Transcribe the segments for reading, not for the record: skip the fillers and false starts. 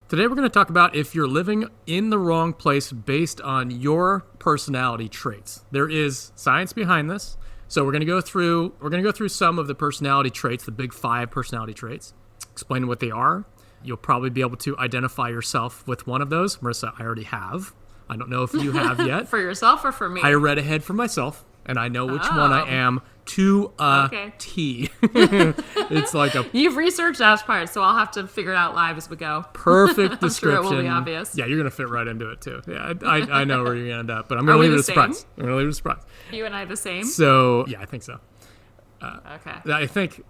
Today we're going to talk about if you're living in the wrong place based on your personality traits. There is science behind this. So we're going to go through some of the personality traits, the big 5 personality traits, explain what they are. You'll probably be able to identify yourself with one of those. Marissa, I already have. I don't know if you have yet. For yourself or for me? I read ahead for myself, and I know which one I am to a T. It's like a... You've researched that part, so I'll have to figure it out live as we go. Perfect description. I'm sure it will be obvious. Yeah, you're going to fit right into it, too. Yeah, I know where you're going to end up, but I'm going to leave it a surprise. I'm going to leave it a surprise. You and I the same? So, yeah, I think so. Okay. I think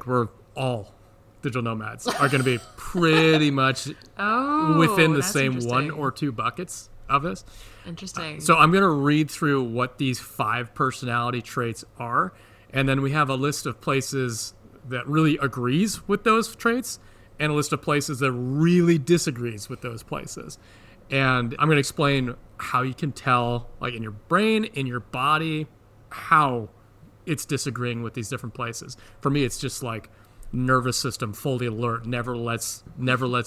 we're all digital nomads are going to be pretty much within the same 1 or 2 buckets of this. Interesting. So I'm going to read through what these 5 personality traits are, and then we have a list of places that really agrees with those traits and a list of places that really disagrees with those places. And I'm going to explain how you can tell, like in your brain, in your body, how it's disagreeing with these different places. For me, it's just like nervous system fully alert, never lets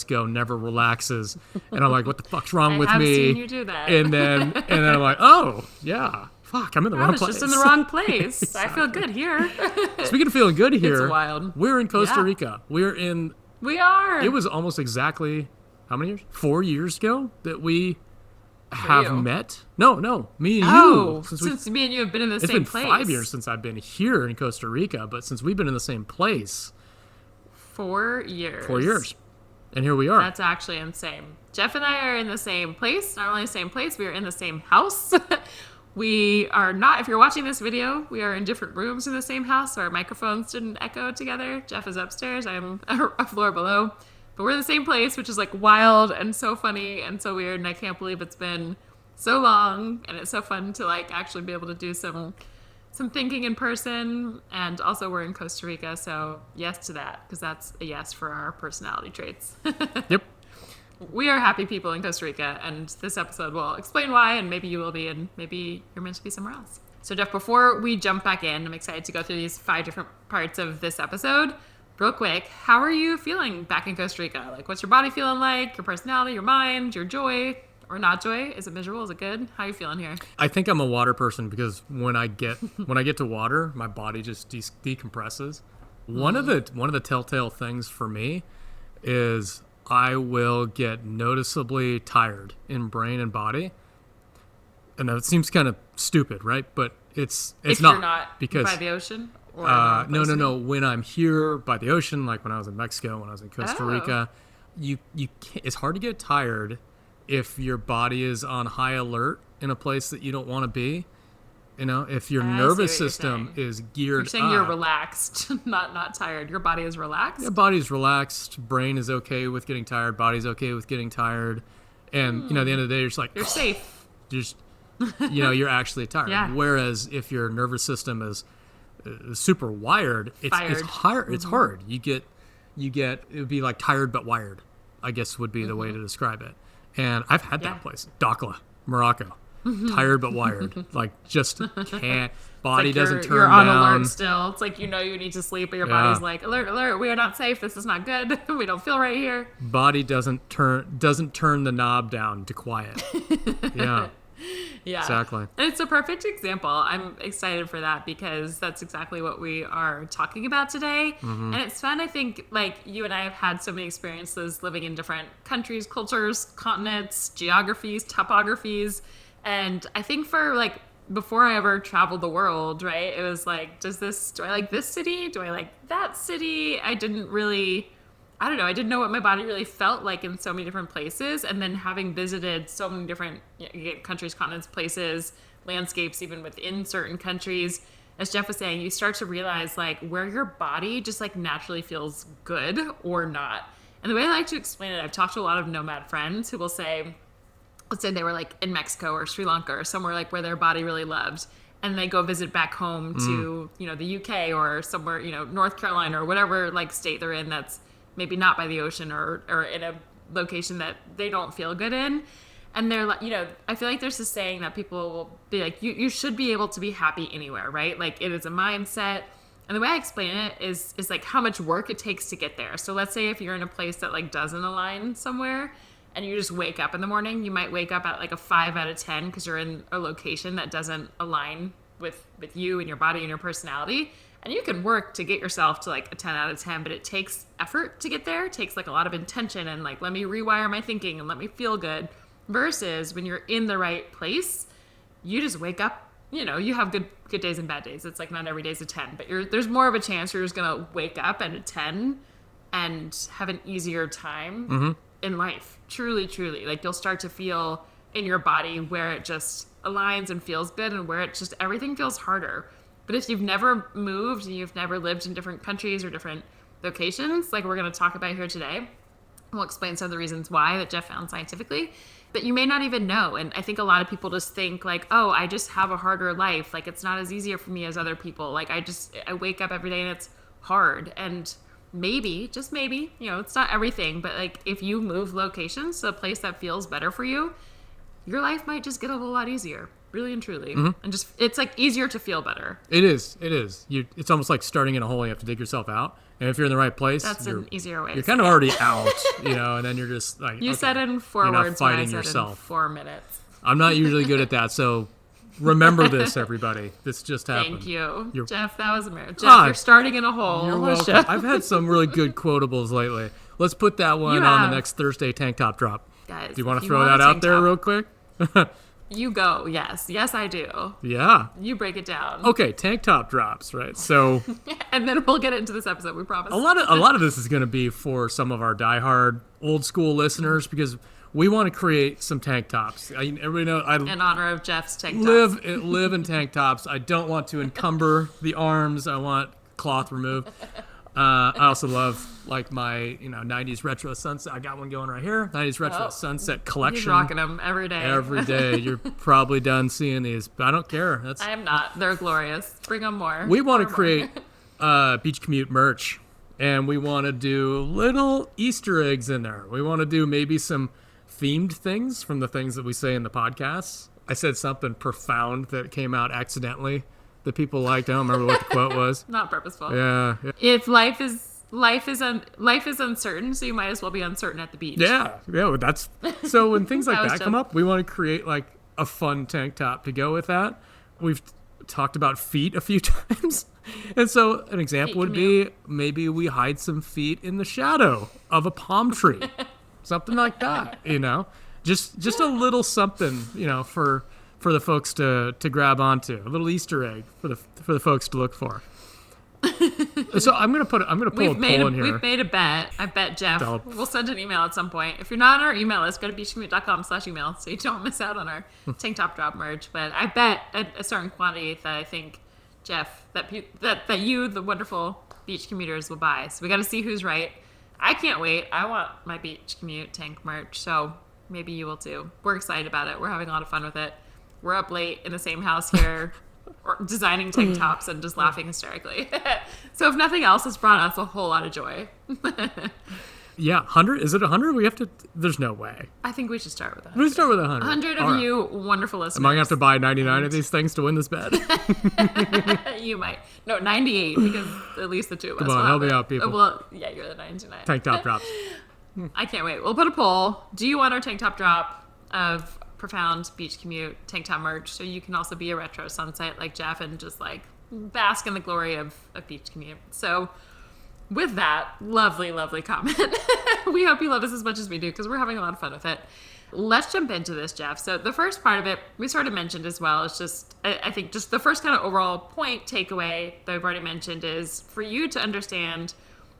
go, never relaxes, and I'm like, what the fuck's wrong with me? I have seen you do that. And then I'm like, oh yeah, fuck, I'm in the wrong place. Just in the wrong place. Exactly. I feel good here. Speaking of feeling good here, it's wild. We're in Costa Rica. We are. It was almost exactly how many years? 4 years ago that we have met. No, me and you. Since me and you have been in the same place. It's been 5 years since I've been here in Costa Rica, but since we've been in the same place. 4 years. 4 years. And here we are. That's actually insane. Jeff and I are in the same place. Not only the same place, we are in the same house. We are not, if you're watching this video, we are in different rooms in the same house, so our microphones didn't echo together. Jeff is upstairs, I'm a floor below. But we're in the same place, which is like wild and so funny and so weird, and I can't believe it's been so long, and it's so fun to like actually be able to do some thinking in person. And also we're in Costa Rica, so yes to that, because that's a yes for our personality traits. Yep. We are happy people in Costa Rica, and this episode will explain why, and maybe you will be, and maybe you're meant to be somewhere else. So Jeff, before we jump back in, I'm excited to go through these 5 different parts of this episode. Real quick, how are you feeling back in Costa Rica? Like, what's your body feeling like, your personality, your mind, your joy? Or not joy? Is it miserable? Is it good? How are you feeling here? I think I'm a water person because when I get to water, my body just decompresses. One of the telltale things for me is I will get noticeably tired in brain and body. And that seems kind of stupid, right? But it's if not, you're not because by the ocean. Or no. When I'm here by the ocean, like when I was in Mexico, when I was in Costa Rica, you can't, it's hard to get tired if your body is on high alert in a place that you don't want to be. You know, if your nervous system is geared up. You're saying you're relaxed, not tired. Your body is relaxed? Your body's relaxed. Brain is okay with getting tired. Body's okay with getting tired. And, at the end of the day, you're just like... You're safe. You're actually tired. Yeah. Whereas if your nervous system is super wired, it's hard. It's hard. You get, it would be like tired but wired, I guess would be the way to describe it. And I've had that place. Dakhla, Morocco. Tired but wired. Like, just can't. Body doesn't turn down. You're on alert still. It's like you need to sleep, but your body's like, alert, alert, we are not safe. This is not good. We don't feel right here. Body doesn't turn the knob down to quiet. Yeah. Yeah. Exactly. And it's a perfect example. I'm excited for that because that's exactly what we are talking about today. Mm-hmm. And it's fun. I think, like, you and I have had so many experiences living in different countries, cultures, continents, geographies, topographies. And I think for, like, before I ever traveled the world, right, it was like, do I like this city? Do I like that city? I didn't know what my body really felt like in so many different places. And then having visited so many different countries, continents, places, landscapes, even within certain countries, as Jeff was saying, you start to realize like where your body just like naturally feels good or not. And the way I like to explain it, I've talked to a lot of nomad friends who will say, let's say they were like in Mexico or Sri Lanka or somewhere like where their body really loved. And they go visit back home to, the UK or somewhere, North Carolina or whatever like state they're in that's maybe not by the ocean or in a location that they don't feel good in. And they're like, I feel like there's this saying that people will be like, you should be able to be happy anywhere, right? Like it is a mindset. And the way I explain it is like how much work it takes to get there. So let's say if you're in a place that like doesn't align somewhere and you just wake up in the morning, you might wake up at like a 5 out of 10 because you're in a location that doesn't align with you and your body and your personality. And you can work to get yourself to like a 10 out of 10, but it takes effort to get there. It takes like a lot of intention and like, let me rewire my thinking and let me feel good. Versus when you're in the right place, you just wake up, you know, you have good days and bad days. It's like not every day's a 10, but there's more of a chance you're just going to wake up at a 10 and have an easier time in life. Truly, truly. Like you'll start to feel in your body where it just aligns and feels good and where it just, everything feels harder. But if you've never moved and you've never lived in different countries or different locations, like we're going to talk about here today, we'll explain some of the reasons why that Jeff found scientifically, that you may not even know. And I think a lot of people just think like, oh, I just have a harder life. Like it's not as easier for me as other people. Like I wake up every day and it's hard. And maybe, just maybe, you know, it's not everything, but like if you move locations to a place that feels better for you, your life might just get a whole lot easier. Really and truly. And just, it's like easier to feel better. It is. It's almost like starting in a hole. You have to dig yourself out. And if you're in the right place, that's an easier way. You're kind of already out, you know, and then you're just like, you said in 4 words, and I said yourself. In 4 minutes. I'm not usually good at that. So remember this, everybody. This just happened. Thank you. Jeff, that was amazing. Jeff, you're starting in a hole. You're welcome. I've had some really good quotables lately. Let's put that one on the next Thursday tank top drop. Guys, do you want to throw that out there real quick? You go. Yes, I do. Yeah. You break it down. Okay, tank top drops, right? So, and then we'll get into this episode. We promise. A lot of this is going to be for some of our diehard old school listeners because we want to create some tank tops. Everybody know in honor of Jeff's tank tops. Live in tank tops. I don't want to encumber the arms. I want cloth removed. I also love like my 90s retro sunset. I got one going right here. 90s retro sunset collection. He's rocking them every day. Every day. You're probably done seeing these, but I don't care. I am not. They're glorious. Bring them more. We want to create beach commute merch, and we want to do little Easter eggs in there. We want to do maybe some themed things from the things that we say in the podcasts. I said something profound that came out accidentally that people liked. I don't remember what the quote was. Not purposeful. Yeah. If life is uncertain, so you might as well be uncertain at the beach. Yeah. That's so when things like that come up, we want to create like a fun tank top to go with that. We've talked about feet a few times. And so an example would be maybe we hide some feet in the shadow of a palm tree. Something like that, Just a little something, for the folks to grab onto, a little Easter egg for the folks to look for. So I'm gonna pull a poll in here. We've made a bet. I bet Jeff. We'll send an email at some point. If you're not on our email list, go to beachcommute.com/email so you don't miss out on our tank top drop merch. But I bet at a certain quantity that I think Jeff that you, the wonderful beach commuters, will buy. So we got to see who's right. I can't wait. I want my beach commute tank merch. So maybe you will too. We're excited about it. We're having a lot of fun with it. We're up late in the same house here, designing tank tops and just laughing hysterically. So if nothing else, it's brought us a whole lot of joy. Yeah, 100? Is it 100? There's no way. I think we should start with 100. We start with 100. 100 of you wonderful listeners. Am I going to have to buy 99 of these things to win this bet? You might. No, 98 because at least the two of us. Come on, help me out, people. Well, yeah, you're the 99. Tank top drops. I can't wait. We'll put a poll. Do you want our tank top drop of profound beach commute tank top merch so you can also be a retro sunset like Jeff and just like bask in the glory of beach commute? So with that lovely comment, we hope you love us as much as we do because we're having a lot of fun with it. Let's jump into this, Jeff. So the first part of it we sort of mentioned as well. It's just I think just the first kind of overall point takeaway that I've already mentioned is for you to understand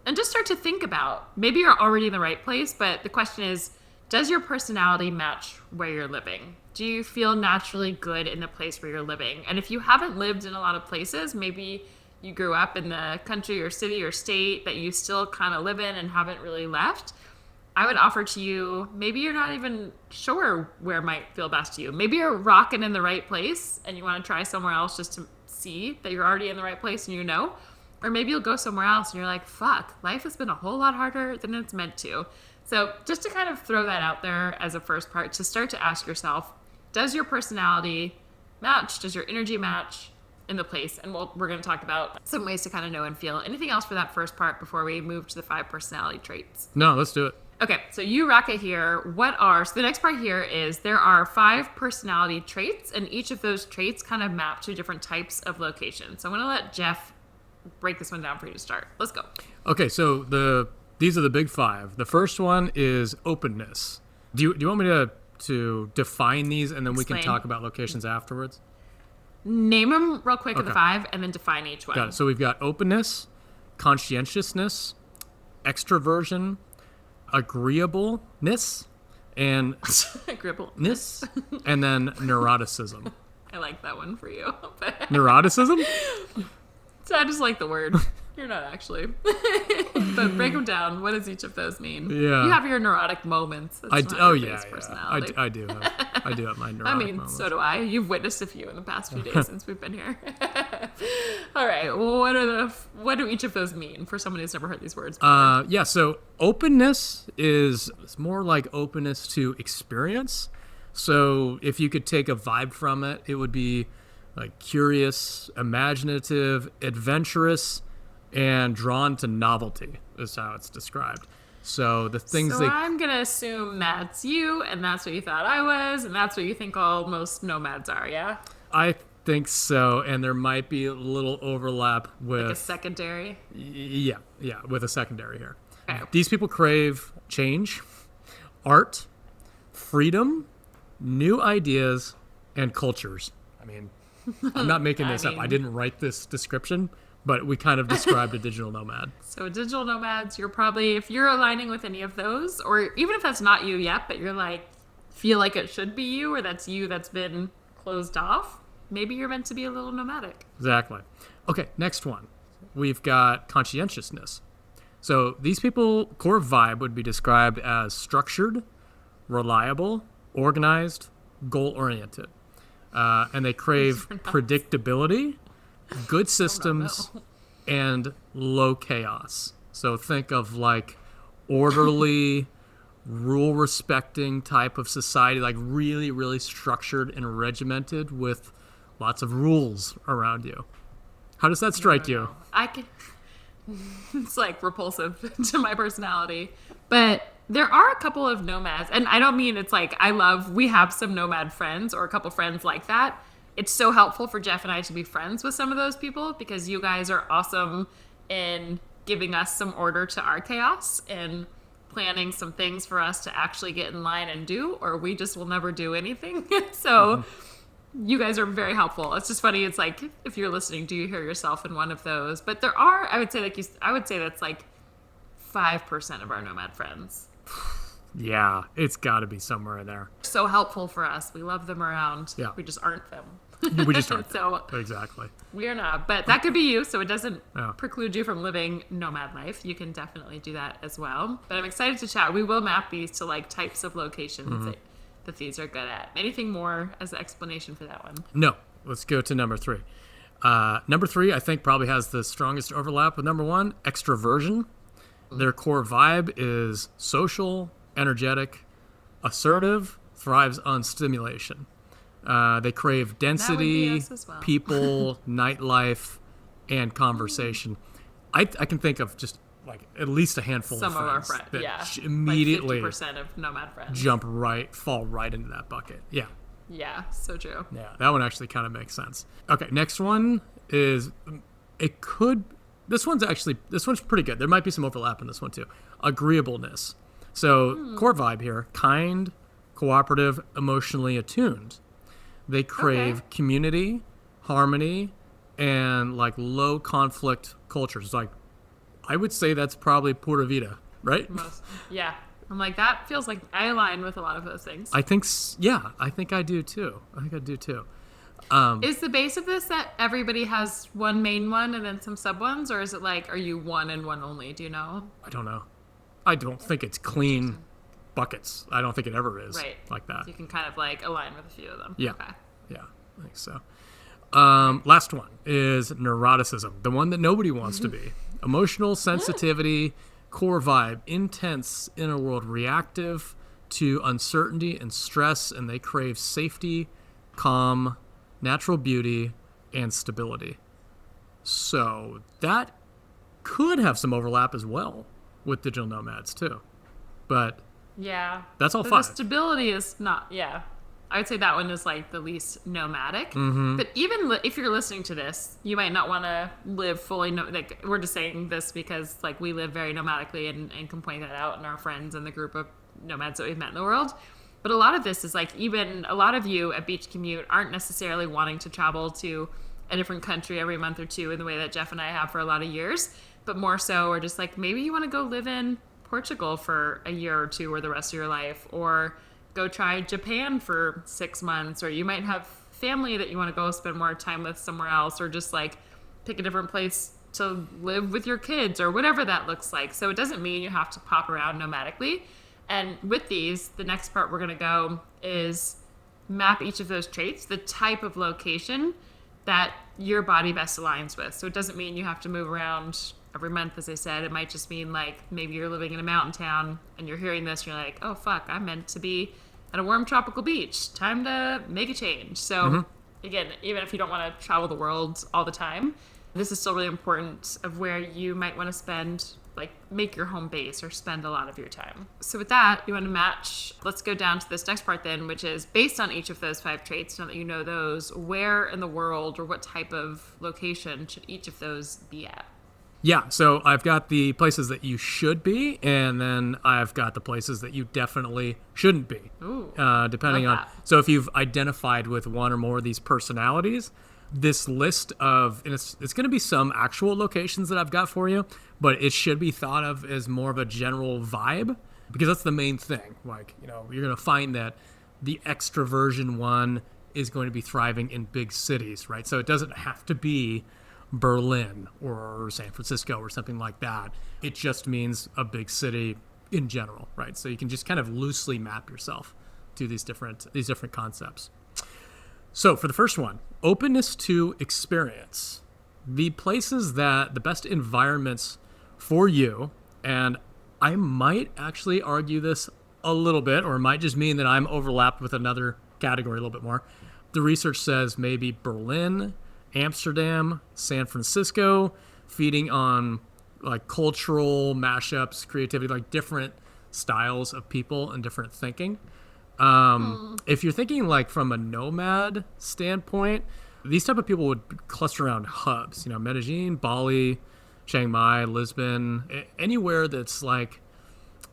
and just start to think about, maybe you're already in the right place, but the question is, does your personality match where you're living? Do you feel naturally good in the place where you're living? And if you haven't lived in a lot of places, maybe you grew up in the country or city or state that you still kind of live in and haven't really left, I would offer to you, maybe you're not even sure where might feel best to you. Maybe you're rocking in the right place and you want to try somewhere else just to see that you're already in the right place and or maybe you'll go somewhere else and you're like, fuck, life has been a whole lot harder than it's meant to. So just to kind of throw that out there as a first part, to start to ask yourself, does your personality match? Does your energy match in the place. And we're going to talk about some ways to kind of know and feel. Anything else for that first part before we move to the 5 personality traits? No, let's do it. Okay, so you rock it here. So the next part here is there are 5 personality traits, and each of those traits kind of map to different types of locations. So I'm going to let Jeff break this one down for you to start. Let's go. Okay, so these are the big 5. The first one is openness. Do you want me to define these, and then we can talk about locations afterwards? Name them real quick of the 5, and then define each one. Got it. So we've got openness, conscientiousness, extroversion, agreeableness, and agreeableness, and then neuroticism. I like that one for you. Neuroticism? So I just like the word. You're not actually. But break them down. What does each of those mean? Yeah. You have your neurotic moments. I do have my neurotic moments. So do I. You've witnessed a few in the past few days since we've been here. All right. Well, what do each of those mean for someone who's never heard these words before? So openness is more like openness to experience. So if you could take a vibe from it, it would be like curious, imaginative, adventurous, and drawn to novelty is how it's described. So the things I'm going to assume that's you, and that's what you thought I was, and that's what you think most nomads are, yeah? I think so, and there might be a little overlap with... Like a secondary? Yeah, with a secondary here. Okay. These people crave change, art, freedom, new ideas, and cultures. I mean, I'm not making this up. I didn't write this description, but we kind of described a digital nomad. So digital nomads, you're probably, if you're aligning with any of those, or even if that's not you yet, but you're like, feel like it should be you, or that's you that's been closed off, maybe you're meant to be a little nomadic. Exactly. Okay, next one. We've got conscientiousness. So these people, core vibe would be described as structured, reliable, organized, goal-oriented. And they crave predictability, good systems, and low chaos. So think of like orderly, rule-respecting type of society, like really, really structured and regimented with lots of rules around you. How does that strike you? It's like repulsive to my personality. But there are a couple of nomads, and I don't mean it's like we have some nomad friends or a couple friends like that. It's so helpful for Jeff and I to be friends with some of those people because you guys are awesome in giving us some order to our chaos and planning some things for us to actually get in line and do, or we just will never do anything. So you guys are very helpful. It's just funny. It's like, if you're listening, do you hear yourself in one of those? But there are, I would say that's like 5% of our nomad friends. Yeah, it's got to be somewhere in there. So helpful for us. We love them around. Yeah. We just aren't them. We just aren't. So exactly. We are not. But that could be you, so it doesn't Yeah. preclude you from living nomad life. You can definitely do that as well. But I'm excited to chat. We will map these to like types of locations that these are good at. Anything more as an explanation for that one? No. Let's go to number 3. Number 3, I think, probably has the strongest overlap with number 1, extroversion. Their core vibe is social, energetic, assertive, thrives on stimulation. They crave density, people, nightlife, and conversation. I can think of just like at least a handful of our friends that immediately like 50% of nomad friends fall right into that bucket. Yeah. Yeah, so true. Yeah, that one actually kind of makes sense. Okay, next one is this one's pretty good. There might be some overlap in this one too. Agreeableness. So core vibe here, kind, cooperative, emotionally attuned. They crave community, harmony, and like low conflict cultures. Like I would say that's probably Pura Vida, right? Yeah. I'm like, that feels like I align with a lot of those things. I think I do too. Is the base of this that everybody has one main one and then some sub ones, or is it like, are you one and one only? Do you know? I don't know. I don't think it's clean buckets. I don't think it ever is like that. So you can kind of like align with a few of them. Yeah. Okay. Yeah, I think so. Last one is neuroticism, the one that nobody wants to be. Emotional sensitivity, core vibe, intense inner world, reactive to uncertainty and stress, and they crave safety, calm, natural beauty, and stability. So that could have some overlap as well with digital nomads too. But Yeah. that's all But five. the stability is not, yeah. I would say that one is like the least nomadic. Mm-hmm. But even if you're listening to this, you might not want to live fully. Like we're just saying this because like we live very nomadically and can point that out in our friends and the group of nomads that we've met in the world. But a lot of this is like even a lot of you at Beach Commute aren't necessarily wanting to travel to a different country every month or two in the way that Jeff and I have for a lot of years, but more so or just like maybe you want to go live in Portugal for a year or two or the rest of your life, or go try Japan for 6 months, or you might have family that you want to go spend more time with somewhere else, or just like pick a different place to live with your kids or whatever that looks like. So it doesn't mean you have to pop around nomadically. And with these, the next part we're going to go is map each of those traits, the type of location that your body best aligns with. So it doesn't mean you have to move around every month, as I said. It might just mean like maybe you're living in a mountain town and you're hearing this and you're like, oh fuck, I'm meant to be at a warm tropical beach. Time to make a change. So again, even if you don't want to travel the world all the time, this is still really important of where you might want to spend, like make your home base or spend a lot of your time. So with that, you want to match. Let's go down to this next part then, which is based on each of those 5 traits. Now that you know those, where in the world or what type of location should each of those be at? Yeah, so I've got the places that you should be, and then I've got the places that you definitely shouldn't be. Ooh, depending love on. that. So if you've identified with one or more of these personalities, this list of, and it's going to be some actual locations that I've got for you, but it should be thought of as more of a general vibe, because that's the main thing. Like, you're going to find that the extroversion one is going to be thriving in big cities, right? So it doesn't have to be Berlin or San Francisco or something like that. It just means a big city in general, right? So you can just kind of loosely map yourself to these different concepts. So for the first one, openness to experience. The places that the best environments for you, and I might actually argue this a little bit, or it might just mean that I'm overlapped with another category a little bit more. The research says maybe Berlin, Amsterdam, San Francisco, feeding on like cultural mashups, creativity, like different styles of people and different thinking. If you're thinking like from a nomad standpoint, these type of people would cluster around hubs, Medellin, Bali, Chiang Mai, Lisbon, anywhere that's like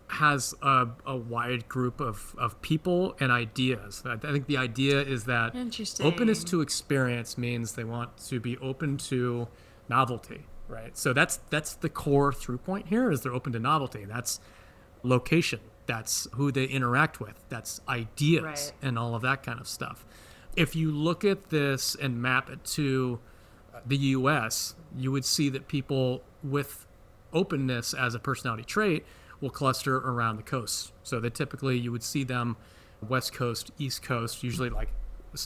has a wide group of people and ideas. I think the idea is that Interesting. openness to experience means they want to be open to novelty, right? So that's the core through point here is they're open to novelty. That's location. That's who they interact with. That's ideas Right. and all of that kind of stuff. If you look at this and map it to the U.S., you would see that people with openness as a personality trait will cluster around the coast. So they typically, you would see them West Coast, East Coast, usually like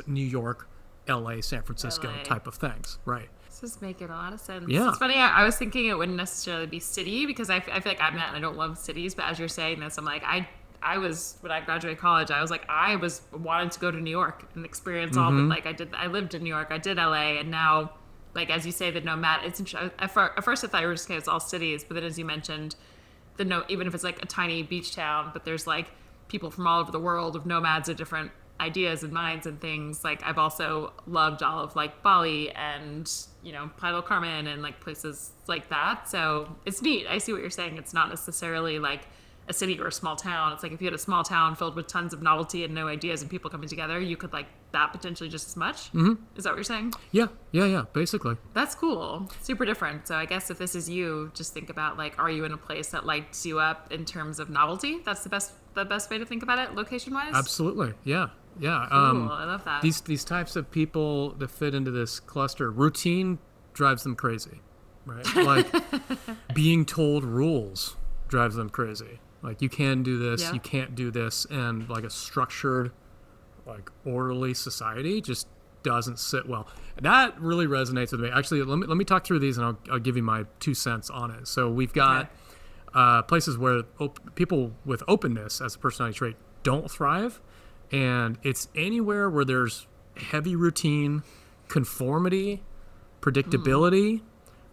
New York, LA, San Francisco LA. type of things, right? This is making a lot of sense. Yeah. It's funny, I was thinking it wouldn't necessarily be city because I feel like I'm not, and I don't love cities, but as you're saying this, I'm like, I was, when I graduated college, I was like, I was wanting to go to New York and experience all the, like I lived in New York, I did LA, and now, like, as you say, the nomad, it's interesting. At first I thought you were just saying it's all cities, but then as you mentioned, even if it's like a tiny beach town, but there's like people from all over the world of nomads of different ideas and minds and things. Like I've also loved all of like Bali and Playa del Carmen and like places like that. So it's neat. I see what you're saying. It's not necessarily like a city or a small town. It's like if you had a small town filled with tons of novelty and no ideas and people coming together, you could like that potentially just as much. Mm-hmm. Is that what you're saying? Yeah, basically. That's cool. Super different. So I guess if this is you, just think about like, are you in a place that lights you up in terms of novelty? That's the best way to think about it, location wise. Absolutely. Yeah. Cool. I love that. These types of people that fit into this cluster, routine drives them crazy, right? Like being told rules drives them crazy. Like you can do this, Yeah. you can't do this, and like a structured, like orderly society just doesn't sit well. That really resonates with me. Actually, let me talk through these, and I'll give you my 2 cents on it. So we've got places where people with openness as a personality trait don't thrive, and it's anywhere where there's heavy routine, conformity, predictability,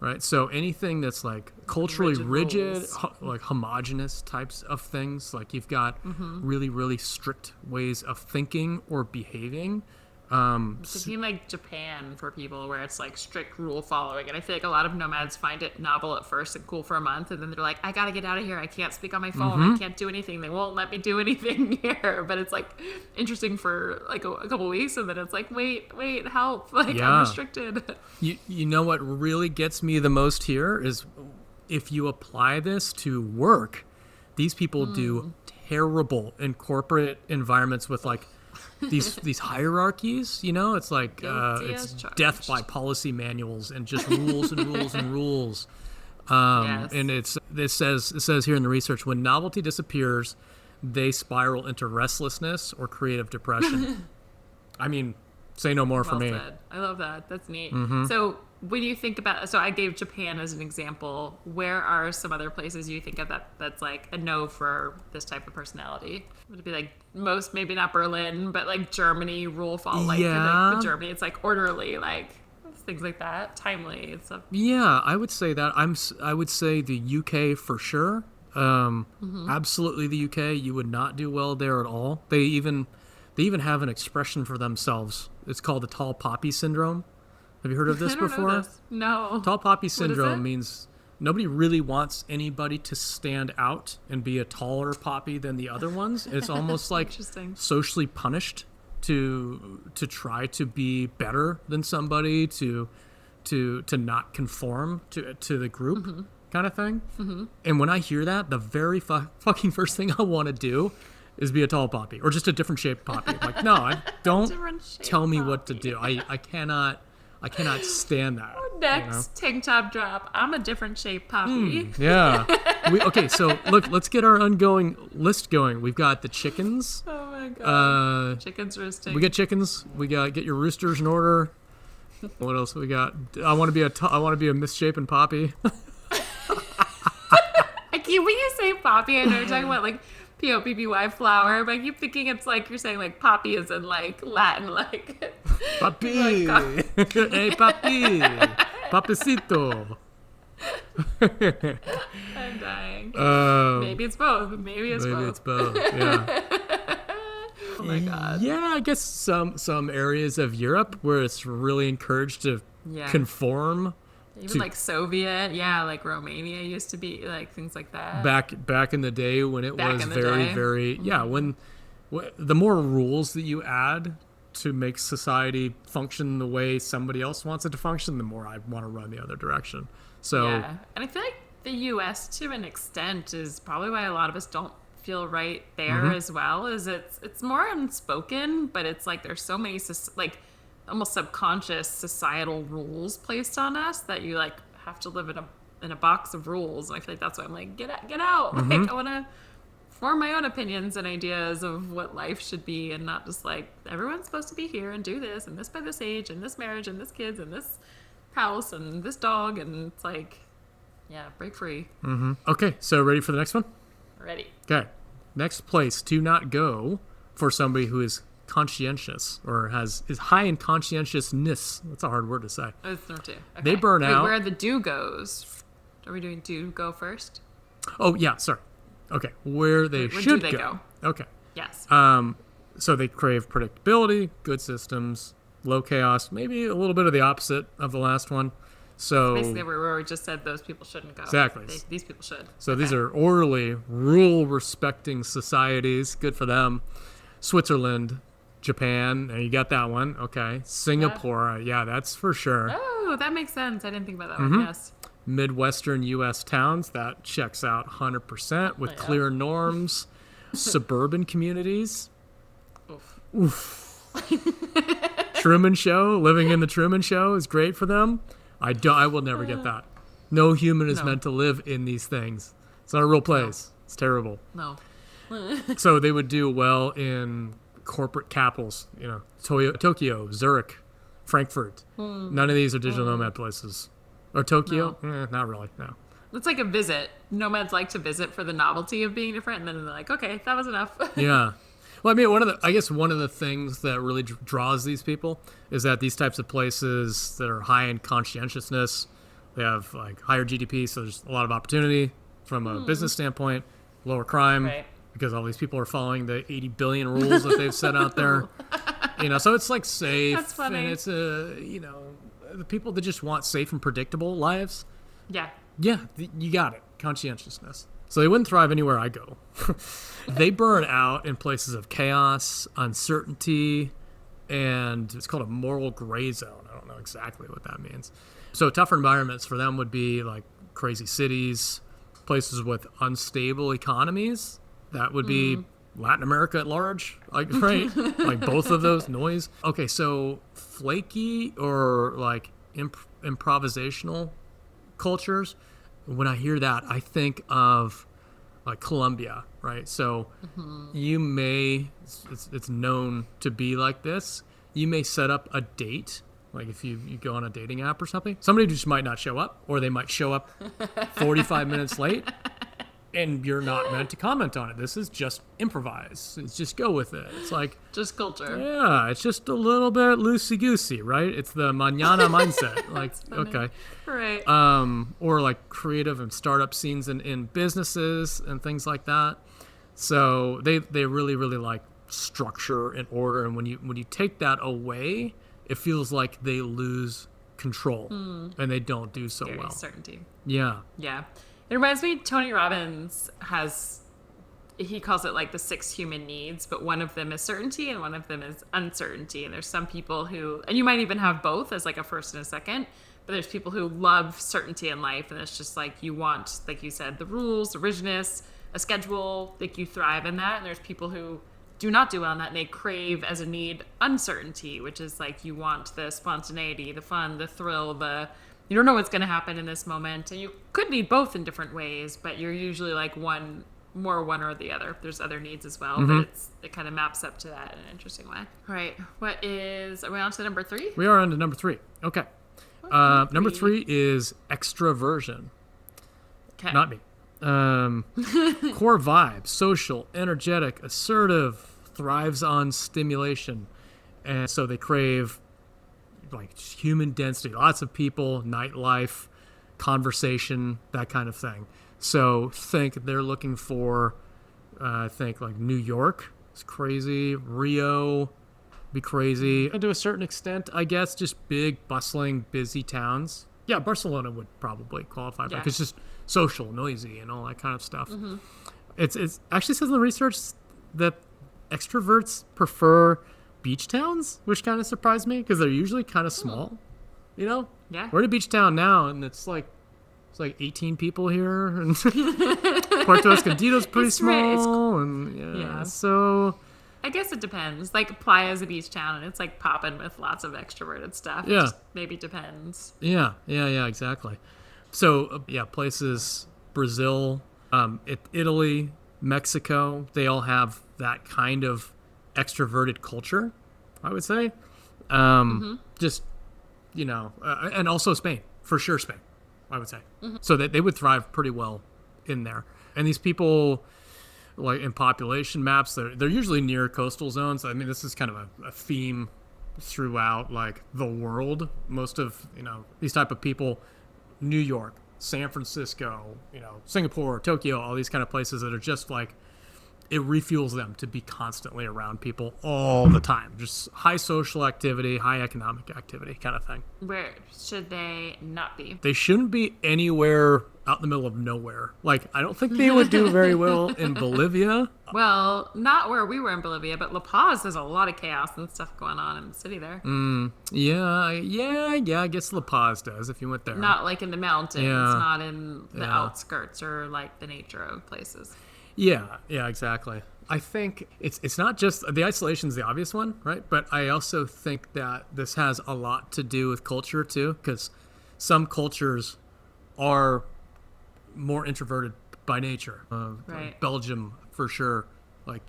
right? So anything that's like culturally rigid, like homogenous types of things, like you've got really, really strict ways of thinking or behaving. Thinking like Japan for people where it's like strict rule following, and I feel like a lot of nomads find it novel at first and cool for a month, and then they're like, I gotta get out of here, I can't speak on my phone, I can't do anything, they won't let me do anything here. But it's like interesting for like a couple weeks, and then it's like, wait, help, like I'm restricted. You know what really gets me the most here is if you apply this to work, these people do terrible in corporate environments with like these hierarchies, you know, it's like it's death by policy manuals and just rules and rules and rules. And it says here in the research, when novelty disappears, they spiral into restlessness or creative depression. I mean, say no more for me. Said. I love that. That's neat. So when you think about, so I gave Japan as an example. Where are some other places you think of that's like a no for this type of personality? Would it be like most, maybe not Berlin, but like Germany, rule follow, like for Germany, it's like orderly, like things like that, timely and stuff. Yeah, I would say that. I would say the UK for sure. Absolutely, the UK. You would not do well there at all. They even have an expression for themselves. It's called the tall poppy syndrome. Have you heard of this before? Know this. No. Tall poppy syndrome means nobody really wants anybody to stand out and be a taller poppy than the other ones. It's almost like socially punished to try to be better than somebody, to not conform to the group kind of thing. And when I hear that, the very fucking first thing I want to do is be a tall poppy or just a different shaped poppy. Like, no, don't tell me what to do. I cannot stand that. Next tank top drop. I'm a different shaped poppy. Okay, so look, let's get our ongoing list going. We've got the chickens. Oh my god. Chickens roosting. We got chickens. We got get your roosters in order. What else we got? I want to be a misshapen poppy. I keep, when you say poppy, I know you're talking about like Poppy flower, but I keep thinking it's like you're saying like poppy is in like Latin, like papi. Hey papi, papacito. I'm dying. Maybe it's both. Maybe it's both. Yeah. Oh my god. Yeah, I guess some areas of Europe where it's really encouraged to conform. Even like Soviet, like Romania used to be like things like that. Back in the day when it was very when the more rules that you add to make society function the way somebody else wants it to function, the more I want to run the other direction. So and I feel like the U.S. to an extent is probably why a lot of us don't feel right there as well. Is it's more unspoken, but it's like there's so many like almost subconscious societal rules placed on us that you like have to live in a box of rules. And I feel like that's why I'm like, get out. Like I want to form my own opinions and ideas of what life should be, and not just like everyone's supposed to be here and do this and this by this age and this marriage and this kids and this house and this dog. And it's like, break free. Okay, so ready for the next one? Ready. Okay, next place to not go for somebody who is conscientious or is high in conscientiousness. That's a hard word to say. Oh, it's number 2. Okay. They burn out. Where the do goes. Are we doing do go first? Oh yeah, sorry. Okay, where they should go. Okay. Yes. So they crave predictability, good systems, low chaos, maybe a little bit of the opposite of the last one. So basically, where we just said those people shouldn't go. Exactly. These people should. So these are orderly, rule-respecting societies. Good for them. Switzerland, Japan, and you got that one. Okay. Singapore, that's for sure. Oh, that makes sense. I didn't think about that one. Yes. Midwestern U.S. towns, that checks out 100% with clear norms. Suburban communities. Oof. Truman Show, living in the Truman Show is great for them. I will never get that. No human is meant to live in these things. It's not a real place. No. It's terrible. No. So they would do well in corporate capitals, Tokyo, Zurich, Frankfurt. None of these are digital nomad places. Or Tokyo? No. Not really, no. It's like a visit. Nomads like to visit for the novelty of being different, and then they're like, okay, that was enough. Yeah. Well, I mean, one of the things that really draws these people is that these types of places that are high in conscientiousness, they have like higher GDP, so there's a lot of opportunity from a business standpoint, lower crime, Right. because all these people are following the 80 billion rules that they've set out there. So it's like safe. That's funny. And it's the people that just want safe and predictable lives. Yeah. Yeah, you got it. Conscientiousness. So they wouldn't thrive anywhere I go. They burn out in places of chaos, uncertainty, and it's called a moral gray zone. I don't know exactly what that means. So tougher environments for them would be like crazy cities, places with unstable economies. That would be Latin America at large, like, right? Like both of those, noise. Okay, so flaky or like improvisational cultures, when I hear that, I think of like Colombia, right? So you may, it's known to be like this. You may set up a date, like if you go on a dating app or something. Somebody just might not show up, or they might show up 45 minutes late, and you're not meant to comment on it. This is just improvise. It's just go with it. It's like, Just culture. yeah, it's just a little bit loosey-goosey, right? It's the mañana mindset. Like, okay. Right. Or like creative and startup scenes in businesses and things like that. So they really, really like structure and order. And when you take that away, it feels like they lose control and they don't do so Very well. certainty. Yeah. Yeah. It reminds me, Tony Robbins he calls it like the 6 human needs, but one of them is certainty and one of them is uncertainty. And there's some people and you might even have both as like a first and a second, but there's people who love certainty in life. And it's just like you want, like you said, the rules, the rigidness, a schedule, like you thrive in that. And there's people who do not do well in that, and they crave as a need uncertainty, which is like you want the spontaneity, the fun, the thrill, you don't know what's going to happen in this moment. And you could need both in different ways, but you're usually like one or the other. There's other needs as well, but it kind of maps up to that in an interesting way. All right. Are we on to number 3? We are on to number 3. Okay. Number 3 is extroversion. Okay. Not me. Core vibe, social, energetic, assertive, thrives on stimulation. And so they crave like human density, lots of people, nightlife, conversation, that kind of thing. So they're looking for, like New York is crazy, Rio be crazy. And to a certain extent, I guess, just big, bustling, busy towns. Yeah, Barcelona would probably qualify for it. It's just social, noisy, and all that kind of stuff. It's actually says in the research that extroverts prefer beach towns, which kind of surprised me because they're usually kind of small. Yeah. Yeah. We're in a beach town now, and it's like 18 people here, and Puerto Escondido's pretty small, and so I guess it depends. Like Playa's a beach town, and it's like popping with lots of extroverted stuff. Yeah. It just maybe depends. Yeah, exactly. So places, Brazil, Italy, Mexico, they all have that kind of extroverted culture, I would say. Just, and also Spain, for sure Spain, I would say. So that they would thrive pretty well in there. And these people, like in population maps, they're usually near coastal zones. I mean, this is kind of a theme throughout like the world. Most of, these type of people, New York, San Francisco, Singapore, Tokyo, all these kind of places that are just like, it refuels them to be constantly around people all the time. Just high social activity, high economic activity kind of thing. Where should they not be? They shouldn't be anywhere out in the middle of nowhere. Like, I don't think they would do very well in Bolivia. Well, not where we were in Bolivia, but La Paz, there's a lot of chaos and stuff going on in the city there. Yeah, I guess La Paz does if you went there. Not like in the mountains, Yeah. not in the outskirts or like the nature of places. Yeah, exactly. I think it's not just the isolation is the obvious one, right? But I also think that this has a lot to do with culture too, because some cultures are more introverted by nature. Right. Belgium, for sure. Like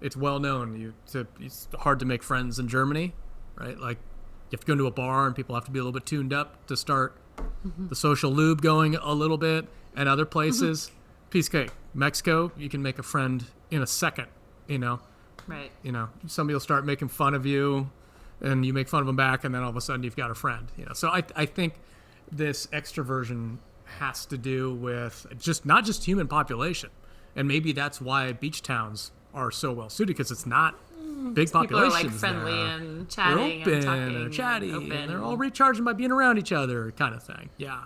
it's well known. It's hard to make friends in Germany, right? Like you have to go into a bar and people have to be a little bit tuned up to start the social lube going a little bit. And other places, piece of cake. Mexico, you can make a friend in a second, Right. Somebody will start making fun of you, and you make fun of them back, and then all of a sudden you've got a friend. So I think this extroversion has to do with not just human population, and maybe that's why beach towns are so well suited, because it's not big populations. People are friendly there. and chatting They're open and talking and chatty, and open. and they're all recharging by being around each other, kind of thing. Yeah.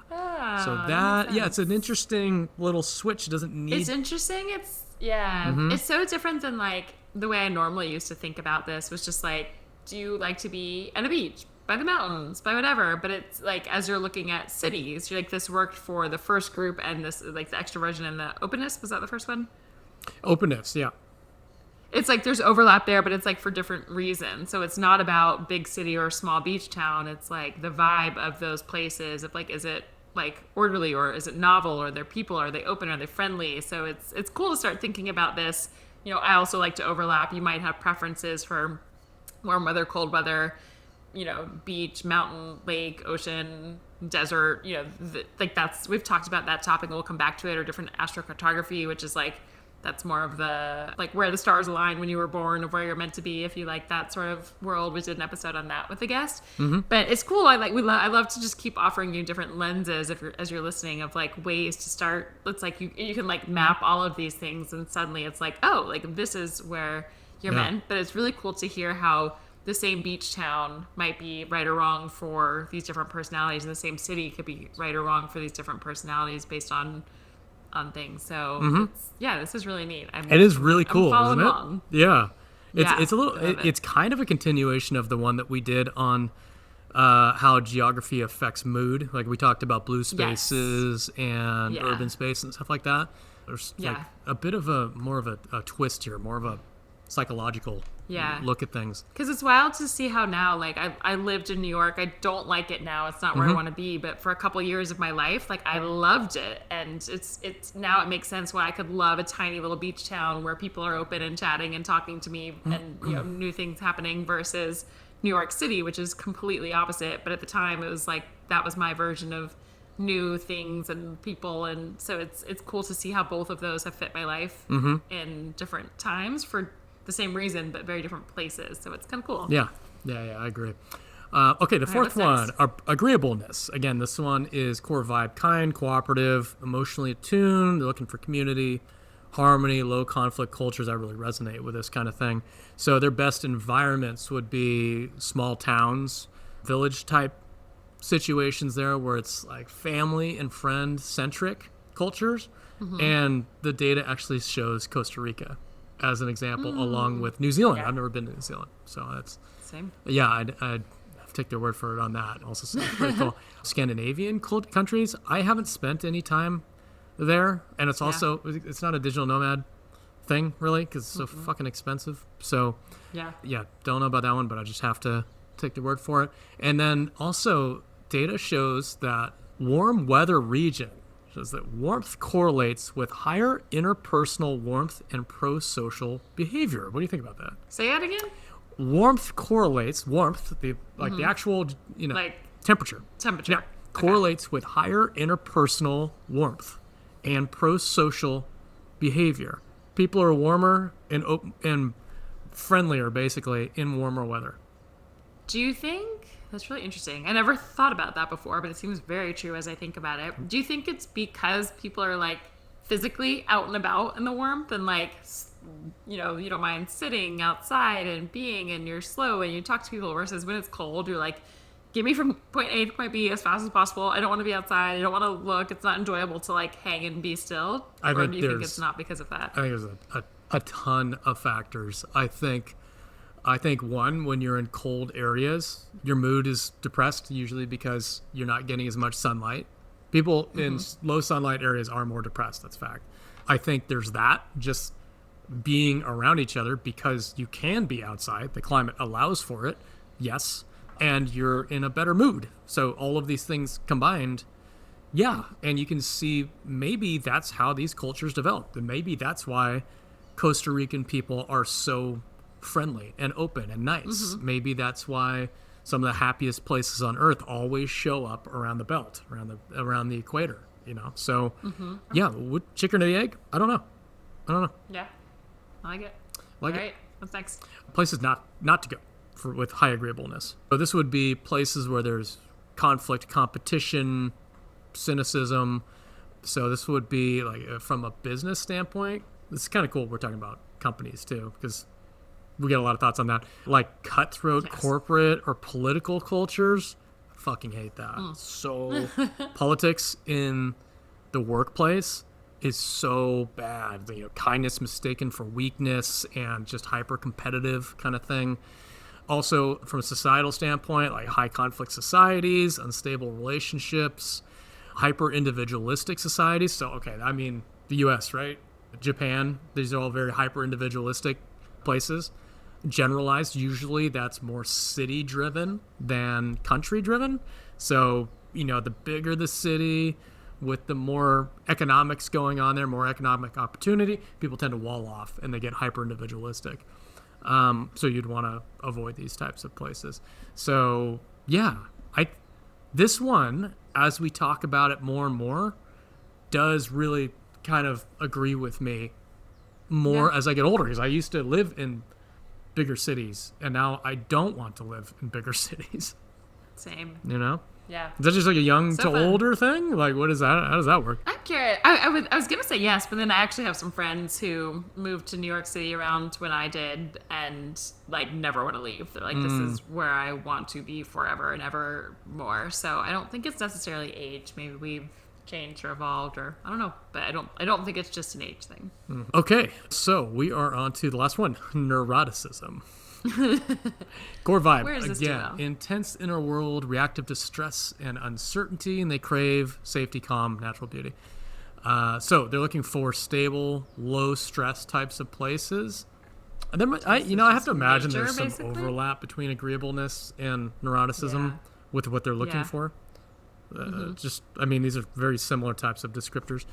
So that it's an interesting little switch. It doesn't need. It's interesting. It's so different than like the way I normally used to think about this. Was just like, do you like to be at a beach, by the mountains, by whatever? But it's like, as you're looking at cities, you're like, this worked for the first group, and this like the extroversion and the openness. Was that the first one? Openness, yeah. It's like there's overlap there, but it's like for different reasons. So it's not about big city or small beach town. It's like the vibe of those places. Of like, is it like orderly, or is it novel, or are there people, are they open, are they friendly? So it's cool to start thinking about this. I also like to overlap. You might have preferences for warm weather, cold weather, beach, mountain, lake, ocean, desert. We've talked about that topic, and we'll come back to it. Or different astrocartography, which is like, that's more of the like where the stars align when you were born, of where you're meant to be, if you like that sort of world. We did an episode on that with a guest. But it's cool. I love to just keep offering you different lenses as you're listening, of like ways to start. It's like you can like map all of these things, and suddenly it's like, oh, like this is where you're meant. But it's really cool to hear how the same beach town might be right or wrong for these different personalities, and the same city could be right or wrong for these different personalities based on things. So this is really neat. It is really cool, isn't it? Along. Yeah. It's kind of a continuation of the one that we did on how geography affects mood. Like we talked about blue spaces and urban space and stuff like that. There's like a bit of more of a twist here, more of a psychological look at things. Because it's wild to see how now, like I lived in New York. I don't like it now. It's not where I want to be. But for a couple years of my life, like I loved it, and it's now it makes sense why I could love a tiny little beach town where people are open and chatting and talking to me, and new things happening, versus New York City, which is completely opposite. But at the time, it was like that was my version of new things and people, and so it's cool to see how both of those have fit my life in different times for the same reason, but very different places. So it's kind of cool. Yeah, I agree. Okay, the fourth one, agreeableness. Again, this one is core vibe: kind, cooperative, emotionally attuned. They're looking for community, harmony, low conflict cultures. I really resonate with this kind of thing. So their best environments would be small towns, village type situations there, where it's like family and friend centric cultures. And the data actually shows Costa Rica as an example, along with New Zealand. I've never been to New Zealand, so that's same. Yeah, I'd take their word for it on that. Also, sounds pretty cool. Scandinavian countries, I haven't spent any time there, and it's also it's not a digital nomad thing really, because it's so fucking expensive. So don't know about that one, but I just have to take the word for it. And then also, data shows that warm weather region shows that warmth correlates with higher interpersonal warmth and pro-social behavior. What do you think about that? Say that again? Warmth correlates, the actual, like temperature. Temperature. Correlates with higher interpersonal warmth and pro-social behavior. People are warmer and friendlier, basically, in warmer weather. Do you think... That's really interesting. I never thought about that before, but it seems very true as I think about it. Do you think it's because people are like physically out and about in the warmth, and like, you don't mind sitting outside and being, and you're slow and you talk to people, versus when it's cold, you're like, get me from point A to point B as fast as possible. I don't want to be outside. I don't want to look. It's not enjoyable to like hang and be still. Or do you think it's not because of that? I think there's a ton of factors. I think one, when you're in cold areas, your mood is depressed, usually because you're not getting as much sunlight. People in low sunlight areas are more depressed. That's fact. I think there's that, just being around each other, because you can be outside. The climate allows for it, yes, and you're in a better mood. So all of these things combined, and you can see maybe that's how these cultures developed. And maybe that's why Costa Rican people are so friendly and open and nice. Maybe that's why some of the happiest places on earth always show up around the belt, around the equator, So chicken or the egg? I don't know. Yeah, I like it. All right. What's next? Places not to go with high agreeableness. So this would be places where there's conflict, competition, cynicism. So this would be like from a business standpoint. This is kind of cool. We're talking about companies too, because we get a lot of thoughts on that. Like cutthroat corporate or political cultures. I fucking hate that. So politics in the workplace is so bad. Kindness mistaken for weakness and just hyper competitive kind of thing. Also, from a societal standpoint, like high conflict societies, unstable relationships, hyper individualistic societies. So, okay, I mean, the US, right? Japan, these are all very hyper individualistic places. Generalized, usually that's more city driven than country driven. So, the bigger the city, with the more economics going on there, more economic opportunity, people tend to wall off and they get hyper individualistic. So you'd want to avoid these types of places. So yeah, this one, as we talk about it more and more, does really kind of agree with me more as I get older, because I used to live in bigger cities and now I don't want to live in bigger cities. Same. Yeah. Is that just like a young to older thing? Like, what is that? How does that work? I'm curious. I was going to say yes, but then I actually have some friends who moved to New York City around when I did and like never want to leave. They're like, this is where I want to be forever and ever more. So I don't think it's necessarily age. Maybe we've changed or evolved, or I don't know, but I don't think it's just an age thing. Okay. So we are on to the last one, neuroticism. Core vibe. Where is this again, intense inner world, reactive to stress and uncertainty, and they crave safety, calm, natural beauty. So they're looking for stable, low stress types of places. And then I have to imagine there's some overlap between agreeableness and neuroticism with what they're looking for. These are very similar types of descriptors.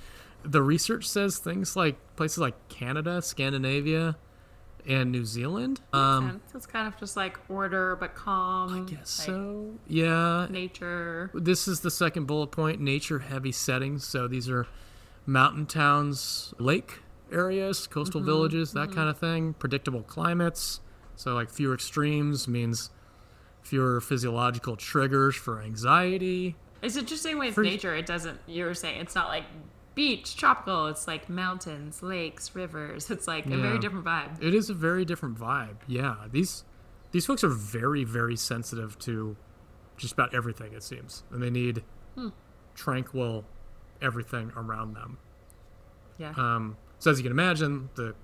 The research says things like places like Canada, Scandinavia, and New Zealand. It's kind of just like order but calm. I guess so. Yeah. Nature. This is the second bullet point, nature heavy settings. So these are mountain towns, lake areas, coastal villages, that kind of thing. Predictable climates. So like fewer extremes means fewer physiological triggers for anxiety. It's interesting with nature. It doesn't, you were saying it's not like beach, tropical. It's like mountains, lakes, rivers. It's like a very different vibe. It is a very different vibe. Yeah. These folks are very, very sensitive to just about everything, it seems. And they need tranquil everything around them. Yeah. So as you can imagine, the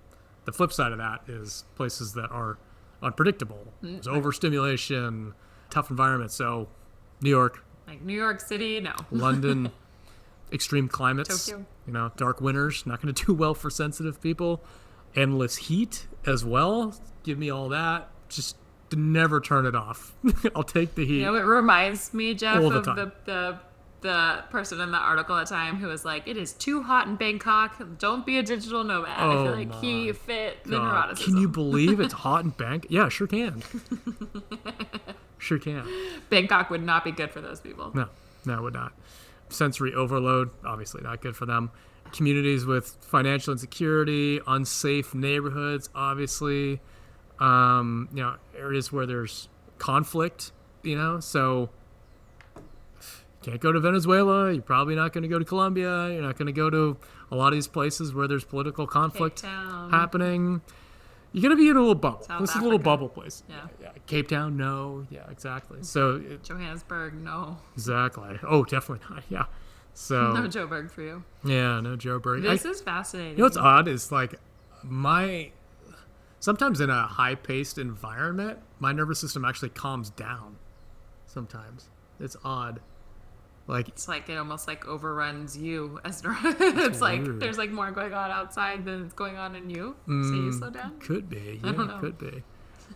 flip side of that is places that are unpredictable. There's overstimulation, tough environment. So New York. Like New York City, no. London. Extreme climates, Tokyo. Dark winters, not going to do well for sensitive people. Endless heat as well. Give me all that. Just never turn it off. I'll take the heat. It reminds me, Jeff, all the of time. the person in the article at the time who was like, it is too hot in Bangkok. Don't be a digital nomad. I feel like he fit the neuroticism. Can you believe it's hot in Bangkok? Yeah, sure can. Sure can. Bangkok would not be good for those people. No, it would not. Sensory overload, obviously not good for them. Communities with financial insecurity, unsafe neighborhoods, obviously. Areas where there's conflict, so can't go to Venezuela. You're probably not going to go to Colombia. You're not going to go to a lot of these places where there's political conflict happening. You're going to be in a little bubble. This is a little bubble place. Yeah. Cape Town, no. Yeah, exactly. So Johannesburg, no. Exactly. Oh, definitely not. Yeah. So no Joburg for you. Yeah, no Joburg. This is fascinating. What's odd is like sometimes in a high-paced environment, my nervous system actually calms down. Sometimes it's odd. It's like it almost like overruns you as it's like weird. There's like more going on outside than it's going on in you. So you slow down. Could be. Yeah, I don't know. Could be.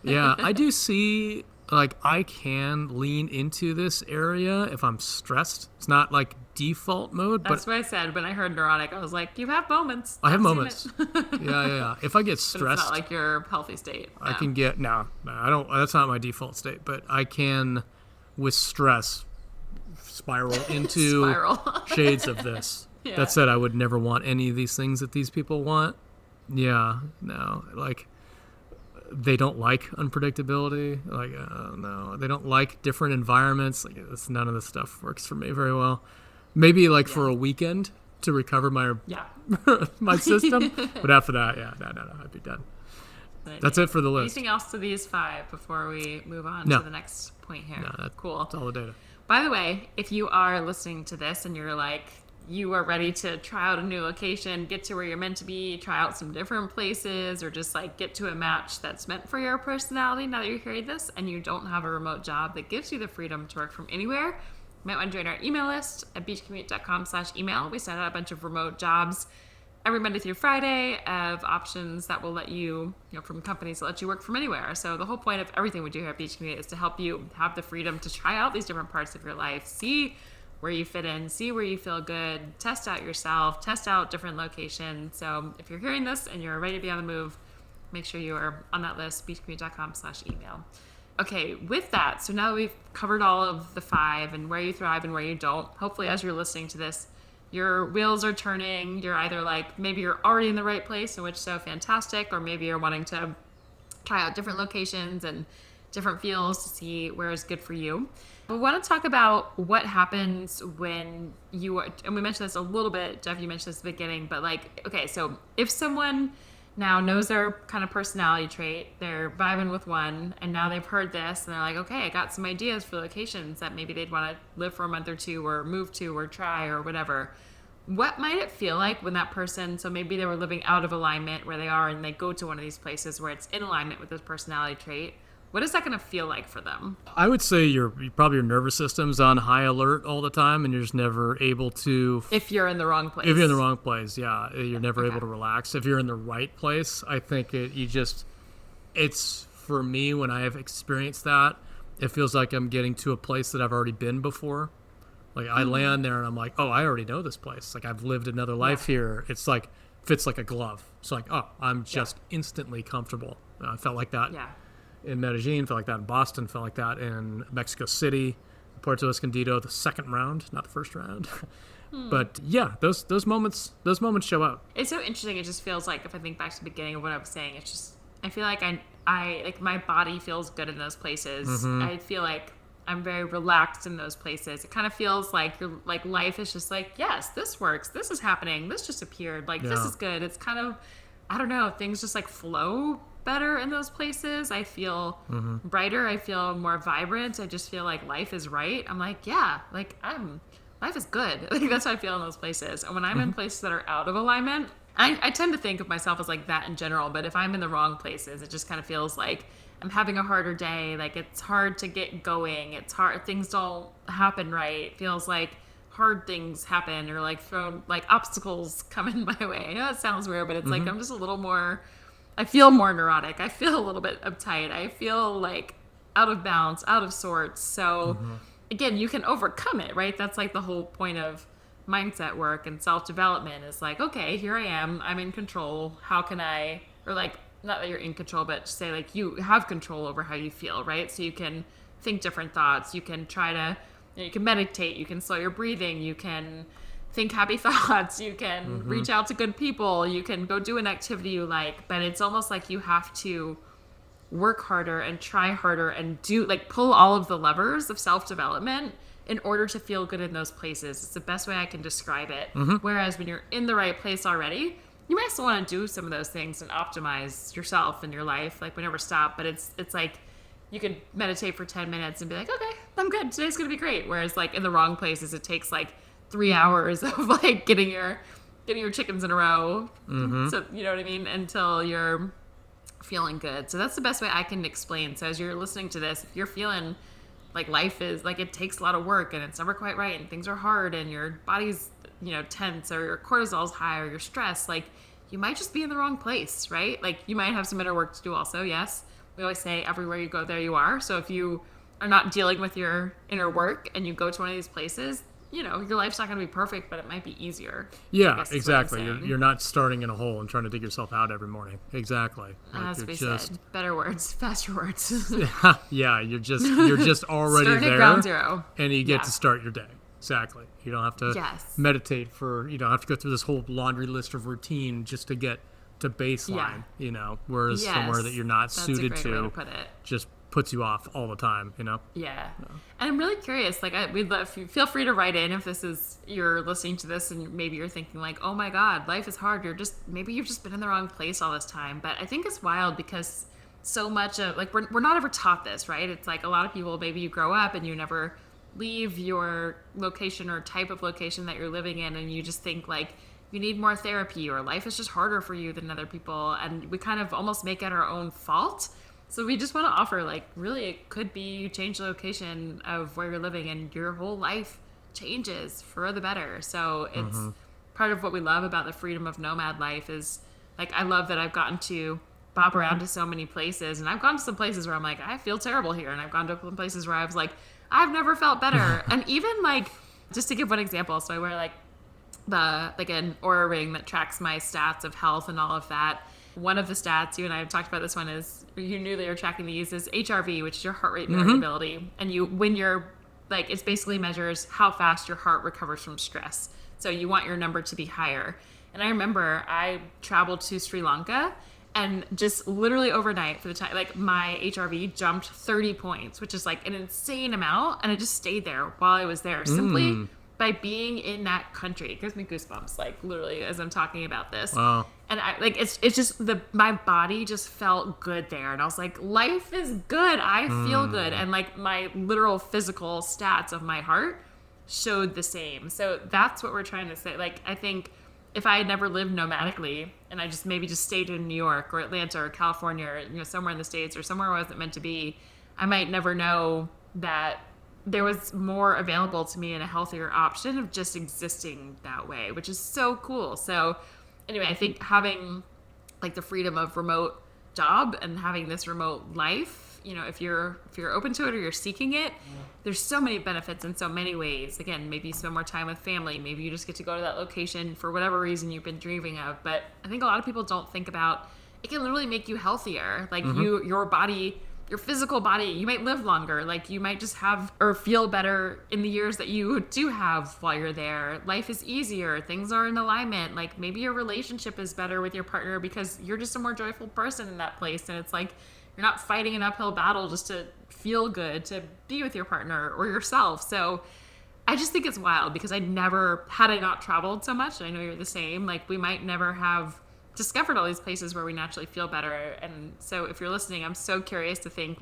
Yeah, I do see I can lean into this area if I'm stressed. It's not like default mode. That's what I said when I heard neurotic. I was like, you have moments. I have moments. Yeah. If I get stressed, but it's not like your healthy state. I can get no. I don't. That's not my default state. But I can, with stress, spiral into shades of this. Yeah. That said, I would never want any of these things that these people want. Yeah, no. they don't like unpredictability. Like, no, they don't like different environments. Like, none of this stuff works for me very well. Maybe like for a weekend to recover my my system, but after that, no, I'd be done. That's it for the list. Anything else to these 5 before we move on to the next point here? No, cool. That's all the data. By the way, if you are listening to this and you're like, you are ready to try out a new location, get to where you're meant to be, try out some different places, or just like get to a match that's meant for your personality now that you're hearing this, and you don't have a remote job that gives you the freedom to work from anywhere, you might want to join our email list at beachcommute.com/email. We send out a bunch of remote jobs every Monday through Friday of options that will let you, from companies that let you work from anywhere. So the whole point of everything we do here at Beach Commute is to help you have the freedom to try out these different parts of your life, see where you fit in, see where you feel good, test out yourself, test out different locations. So if you're hearing this and you're ready to be on the move, make sure you are on that list, beachcommute.com/email. Okay, with that, so now that we've covered all of the 5 and where you thrive and where you don't, hopefully as you're listening to this, your wheels are turning. You're either like, maybe you're already in the right place, in which so fantastic, or maybe you're wanting to try out different locations and different feels to see where is good for you. We want to talk about what happens when you are, and we mentioned this a little bit, Jeff, you mentioned this at the beginning, but like, okay, so if someone now knows their kind of personality trait, they're vibing with one, and now they've heard this, and they're like, okay, I got some ideas for locations that maybe they'd want to live for a month or 2 or move to or try or whatever. What might it feel like when that person, so maybe they were living out of alignment where they are and they go to one of these places where it's in alignment with this personality trait? What is that going to feel like for them? I would say probably your nervous system's on high alert all the time, and you're just never able to... If you're in the wrong place. If you're in the wrong place, yeah. You're never able to relax. If you're in the right place, I think it's, for me, when I have experienced that, it feels like I'm getting to a place that I've already been before. Like, I land there, and I'm like, oh, I already know this place. Like, I've lived another life here. It's like, fits like a glove. It's like, oh, I'm just instantly comfortable. I felt like that. Yeah. In Medellin, felt like that in Boston, felt like that in Mexico City, Puerto Escondido, the second round, not the first round. But yeah, those moments show up. It's so interesting. It just feels like, if I think back to the beginning of what I was saying, it's just, I feel like I like my body feels good in those places. Mm-hmm. I feel like I'm very relaxed in those places. It kind of feels like your like life is just like, yes, this works. This is happening. This just appeared. Like, this is good. It's kind of, I don't know, things just like flow better in those places. I feel brighter. I feel more vibrant. I just feel like life is right. I'm like, yeah, like life is good. Like, that's how I feel in those places. And when I'm in places that are out of alignment, I tend to think of myself as like that in general. But if I'm in the wrong places, it just kind of feels like I'm having a harder day. Like, it's hard to get going. It's hard. Things don't happen right. It feels like hard things happen, or like obstacles come in my way. I know it sounds weird, but it's like I'm just a little more, I feel more neurotic. I feel a little bit uptight. I feel like out of balance, out of sorts. So again, you can overcome it, right? That's like the whole point of mindset work and self-development is like, okay, here I am. I'm in control. How can I, or like, not that you're in control, but say like you have control over how you feel, right? So you can think different thoughts. You can try to, you can meditate. You can slow your breathing. You can think happy thoughts. You can reach out to good people. You can go do an activity you like, but it's almost like you have to work harder and try harder and do like pull all of the levers of self-development in order to feel good in those places. It's the best way I can describe it. Whereas when you're in the right place already, you might still want to do some of those things and optimize yourself and your life. Like, we never stop, but it's like you could meditate for 10 minutes and be like, okay, I'm good. Today's going to be great. Whereas like in the wrong places, it takes like 3 hours of like getting your chickens in a row. So, you know what I mean? Until you're feeling good. So that's the best way I can explain. So as you're listening to this, if you're feeling like life is like, it takes a lot of work and it's never quite right and things are hard and your body's, tense, or your cortisol's high, or you're stressed, like, you might just be in the wrong place, right? Like, you might have some inner work to do also. Yes. We always say everywhere you go, there you are. So if you are not dealing with your inner work and you go to one of these places, your life's not going to be perfect, but it might be easier. Yeah, exactly. You're not starting in a hole and trying to dig yourself out every morning. Exactly. As we said, better words, faster words. Yeah, you're just already starting there. At ground zero. And you get to start your day. Exactly. You don't have to meditate you don't have to go through this whole laundry list of routine just to get to baseline, whereas somewhere that you're not that's suited a great way to put it. just puts you off all the time, Yeah. And I'm really curious, we'd love, feel free to write in if you're listening to this and maybe you're thinking like, oh my God, life is hard. Maybe you've just been in the wrong place all this time. But I think it's wild because so much of, we're not ever taught this, right? It's like a lot of people, maybe you grow up and you never leave your location or type of location that you're living in, and you just think like you need more therapy or life is just harder for you than other people, and we kind of almost make it our own fault. So we just want to offer, really it could be you change the location of where you're living and your whole life changes for the better. So it's part of what we love about the freedom of nomad life is, I love that I've gotten to bop around to so many places, and I've gone to some places where I'm like, I feel terrible here, and I've gone to some places where I was like, I've never felt better. And even just to give one example, so I wear an Oura ring that tracks my stats of health and all of that. One of the stats, you and I have talked about this one, is you knew that you're tracking these, is HRV, which is your heart rate variability. And it basically measures how fast your heart recovers from stress. So you want your number to be higher. And I remember I traveled to Sri Lanka, and just literally overnight for the time, my HRV jumped 30 points, which is an insane amount. And it just stayed there while I was there, simply by being in that country. It gives me goosebumps, literally as I'm talking about this. Wow. And it's just my body just felt good there. And I was like, life is good. I feel good. And my literal physical stats of my heart showed the same. So that's what we're trying to say. I think if I had never lived nomadically and I just stayed in New York or Atlanta or California or somewhere in the States or somewhere I wasn't meant to be, I might never know that there was more available to me and a healthier option of just existing that way, which is so cool. So anyway, I think having the freedom of remote job and having this remote life, if you're open to it or you're seeking it, there's so many benefits in so many ways. Again, maybe you spend more time with family. Maybe you just get to go to that location for whatever reason you've been dreaming of. But I think a lot of people don't think about it can literally make you healthier. Your body, your physical body, you might live longer. You might just have or feel better in the years that you do have while you're there. Life is easier. Things are in alignment. Maybe your relationship is better with your partner because you're just a more joyful person in that place. And it's you're not fighting an uphill battle just to feel good, to be with your partner or yourself. So I just think it's wild because had I not traveled so much, and I know you're the same, we might never have discovered all these places where we naturally feel better. And so if you're listening, I'm so curious to think,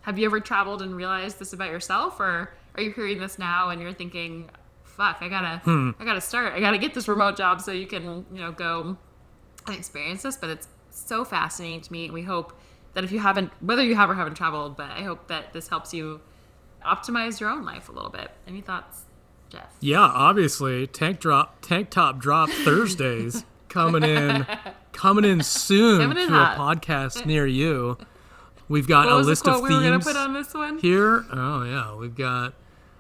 have you ever traveled and realized this about yourself? Or are you hearing this now and you're thinking, fuck, I gotta start. I gotta get this remote job so you can, go and experience this. But it's so fascinating to me. We hope that if you haven't, whether you have or haven't traveled, but I hope that this helps you optimize your own life a little bit. Any thoughts, Jeff? Yeah, obviously, tank top drop Thursdays coming in soon to a podcast near you. We've got a list of themes we were gonna put on this one here. Oh yeah, we've got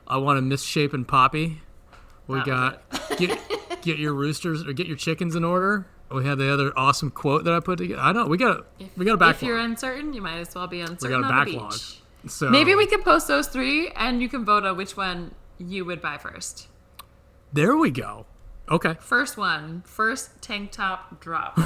I want a misshapen poppy. We got get your roosters or get your chickens in order. We had the other awesome quote that I put together. I know we got a backlog. If you're uncertain, you might as well be uncertain. We got a on backlog. The beach. So maybe we could post those 3 and you can vote on which one you would buy first. There we go. Okay. First tank top drop.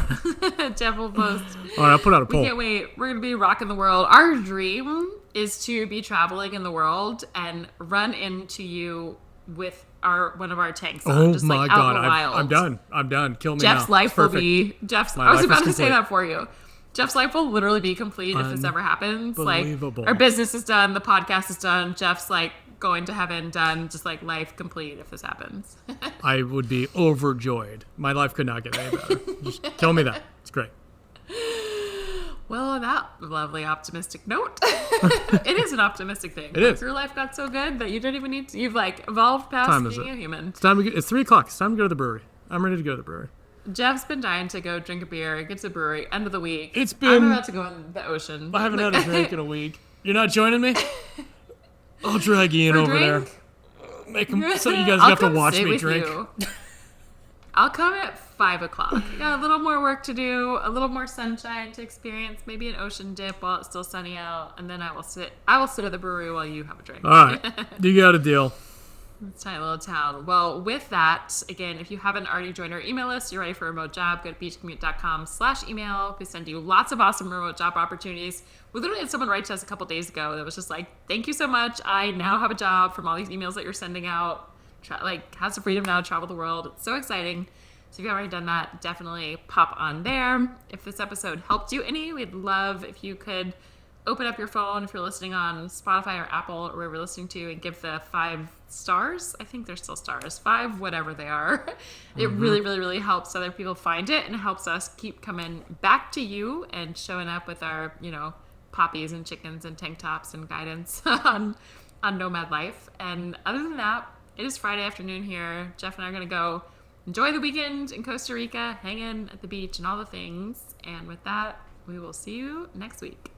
Jeff will post. All right, I'll put out a poll. We can't wait. We're going to be rocking the world. Our dream is to be traveling in the world and run into you with one of our tanks on. Oh just my out God, in the wild. I'm done. Kill me Jeff's now. life will be Jeff's. My I was life about is to say complete. that for you. Jeff's life will literally be complete if this ever happens. Unbelievable. Our business is done, the podcast is done. Jeff's going to heaven done, just life complete if this happens. I would be overjoyed. My life could not get any better. Just tell me that. It's great. Well, on that lovely optimistic note, it is an optimistic thing. It is. Your life got so good that you don't even need to, you've evolved past being a human. It's 3:00. It's time to go to the brewery. I'm ready to go to the brewery. Jeff's been dying to go drink a beer, get to the brewery, end of the week. I'm about to go in the ocean. I haven't had a drink in a week. You're not joining me? I'll drag you in over there. Make them so you guys have to watch me drink. I'll come at 5 o'clock. Got a little more work to do, a little more sunshine to experience, maybe an ocean dip while it's still sunny out, and then I will sit at the brewery while you have a drink. All right. You got a deal. It's a tiny little town. Well, with that, again, if you haven't already joined our email list, you're ready for a remote job, go to beachcommute.com/email. We send you lots of awesome remote job opportunities. We literally had someone write to us a couple days ago that was just like, thank you so much. I now have a job from all these emails that you're sending out. Has the freedom now to travel the world. It's so exciting. So if you haven't already done that, definitely pop on there. If this episode helped you any, we'd love if you could open up your phone if you're listening on Spotify or Apple or wherever you're listening to and give the 5 stars. I think they're still stars. 5, whatever they are. It really, really, really helps other people find it and helps us keep coming back to you and showing up with our, poppies and chickens and tank tops and guidance on nomad life. And other than that, it is Friday afternoon here. Jeff and I are going to go enjoy the weekend in Costa Rica, hanging at the beach and all the things. And with that, we will see you next week.